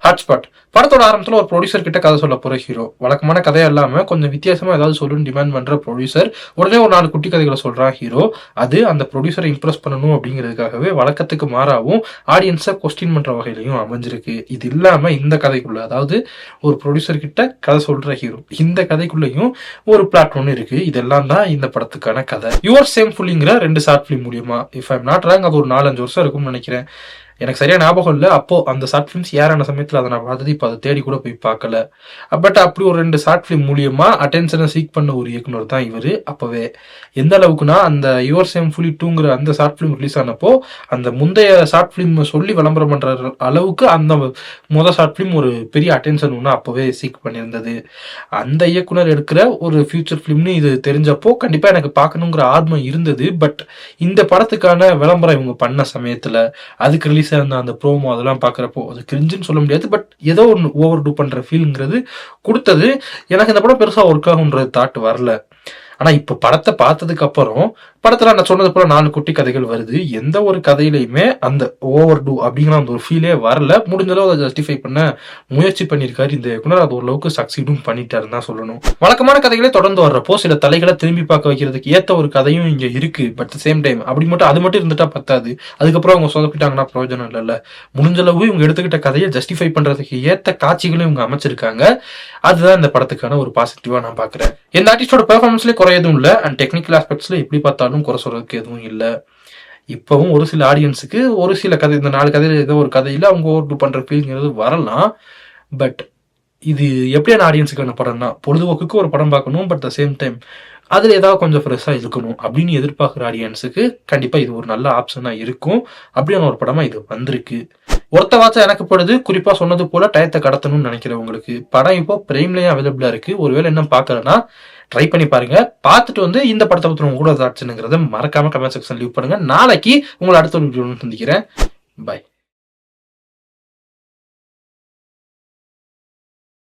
Hotspot படத்தோட ஆரம்பத்துல ஒரு ப்ரொடியூசர் கிட்ட கதை சொல்ல போற ஹீரோ. வழக்கமான கதையா இல்லாம கொஞ்சம் வித்தியாசமா ஏதாவது சொல்லணும்னு டிமாண்ட் பண்ற ப்ரொடியூசர் உடனே ஒரு 4 குட்டி கதைகளை சொல்றான் ஹீரோ. அது அந்த ப்ரொடியூசரை இம்ப்ரெஸ் பண்ணணும் அப்படிங்கிறதுக்காகவே வழக்கத்துக்கு மாறாவும் ஆடியன்ஸை கொஸ்டின் பண்ற வகையிலையும் அமைஞ்சிருக்கு. இது இல்லாம இந்த கதைக்குள்ள, அதாவது ஒரு ப்ரொடியூசர் கிட்ட கதை சொல்ற ஹீரோ, இந்த கதைக்குள்ளேயும் ஒரு பிளாட் ஒன்று இருக்கு. இதெல்லாம் தான் இந்த படத்துக்கான கதை. யுவர் சேம் ஃபுல்லிங்கிற 2 ஷார்ட் ஃபிலிம் மூலியமா, இஃப் ஐம் நாட் ராங், அது ஒரு 4-5 வருஷம் இருக்கும்னு நினைக்கிறேன். எனக்கு சரியா ஞாபகம் இல்லை. அப்போ அந்த ஷார்ட் ஃபிலிம்ஸ் ஏறான சமயத்தில் அதை நான் பார்த்தது, இப்போ அதை தேடி கூட போய் பார்க்கல. பட் அப்படி ஒரு 2 ஷார்ட் ஃபிலிம் மூலியமா அட்டென்ஷனை சீக் பண்ண ஒரு இயக்குனர் தான் இவர். அப்பவே எந்த அளவுக்குன்னா, அந்த யுவர் சேம் ஃபுல்லி 2ங்கிற அந்த ஷார்ட் ஃபிலிம் ரிலீஸ் ஆனப்போ அந்த முந்தைய ஷார்ட் ஃபிலிம் சொல்லி விளம்பரம் பண்ற அளவுக்கு அந்த முதல் ஷார்ட் ஃபிலிம் ஒரு பெரிய அட்டென்ஷன் ஒன்று அப்பவே சீக் பண்ணியிருந்தது. அந்த இயக்குனர் எடுக்கிற ஒரு ஃபியூச்சர் ஃபிலிம்னு இது தெரிஞ்சப்போ கண்டிப்பா எனக்கு பார்க்கணுங்கிற ஆர்வம் இருந்தது. பட் இந்த படத்துக்கான விளம்பரம் இவங்க பண்ண சமயத்துல, அதுக்கு ரிலீஸ் ஆன அந்த ப்ரோமோ அதெல்லாம் பாக்குறப்போ அது கிரிஞ்சுன்னு சொல்ல முடியாது, பட் ஏதோ ஒன்று ஓவர் டூ பண்ற ஃபீல்ங்கிறது கொடுத்தது. எனக்கு இந்த படம் பெருசா ஒர்க் ஆகுன்றது தாட் வரல. ஆனா இப்ப படத்தை பார்த்ததுக்கு அப்புறம் படத்துல நான் சொன்னது போல 4 குட்டி கதைகள் வருது. எந்த ஒரு கதையிலையுமே அந்த ஓவர் டூ அப்படிங்கிற அந்த ஒரு ஃபீலே வரல. முடிஞ்ச அளவு அதை ஜஸ்டிஃபை பண்ண முயற்சி பண்ணியிருக்காரு இந்த இயக்குனர். அது ஓரளவுக்கு சக்சீடும் பண்ணிட்டாருன்னு தான் சொல்லணும். வழக்கமான கதைகளே தொடர்ந்து வர்றப்போ சில தலைகளை திரும்பி பார்க்க வைக்கிறதுக்கு ஏத்த ஒரு கதையும் இங்க இருக்கு. பட் சேம் டைம் அப்படி மட்டும் அது மட்டும் இருந்துட்டா பத்தாது. அதுக்கப்புறம் அவங்க சொதப்பிட்டாங்கன்னா பிரயோஜனம் இல்லைல்ல. முடிஞ்ச அளவு இவங்க எடுத்துக்கிட்ட கதையை ஜஸ்டிஃபை பண்றதுக்கு ஏத்த காட்சிகளும் இவங்க அமைச்சிருக்காங்க. அதுதான் இந்த படத்துக்கான ஒரு பாசிட்டிவா நான் பாக்குறேன். இந்த ஆர்டிஸ்டோட பெர்ஃபார்மன்ஸ்லேயே குறை எதுவும் இல்லை, அண்ட் டெக்னிக்கல் ஆஸ்பெக்ட்ஸ்ல எப்படி பார்த்தாலும் குறை சொல்றதுக்கு எதுவும் இல்லை. இப்பவும் ஒரு சில ஆடியன்ஸுக்கு ஒரு சில கதை, இந்த 4 கதையில ஏதோ ஒரு கதையில அவங்க ஓவர் டூ பண்ற ஃபீல்ங்கிறது வரலாம். பட் இது எப்படியான ஆடியன்ஸுக்கான படம்னா, பொழுதுபோக்குக்கு ஒரு படம் பார்க்கணும், பட் த சேம் டைம் அதுல ஏதாவது கொஞ்சம் ஃப்ரெஷ்ஷா இருக்கணும் அப்படின்னு எதிர்பார்க்குற ஆடியன்ஸுக்கு கண்டிப்பா இது ஒரு நல்ல ஆப்ஷனா இருக்கும். அப்படியான ஒரு படமா இது வந்திருக்கு. ஒருத்த வார்த்தை எனக்கு படுது, குறிப்பா சொன்னது போல டயத்தை கடத்தணும்னு நினைக்கிறவங்களுக்கு படம் இப்போ பிரைம்லயும் அவைலபிளா இருக்கு. ஒருவேளை என்ன பார்க்கலன்னா ட்ரை பண்ணி பாருங்க. பார்த்துட்டு வந்து இந்த படத்தை பத்தி உங்க கூட தாட்ஸ்ங்கிறத மறக்காம கமெண்ட் செக்ஷன் லீவ் பண்ணுங்க. நாளைக்கு உங்களை அடுத்த ஒரு வீடியோ சந்திக்கிறேன். பை.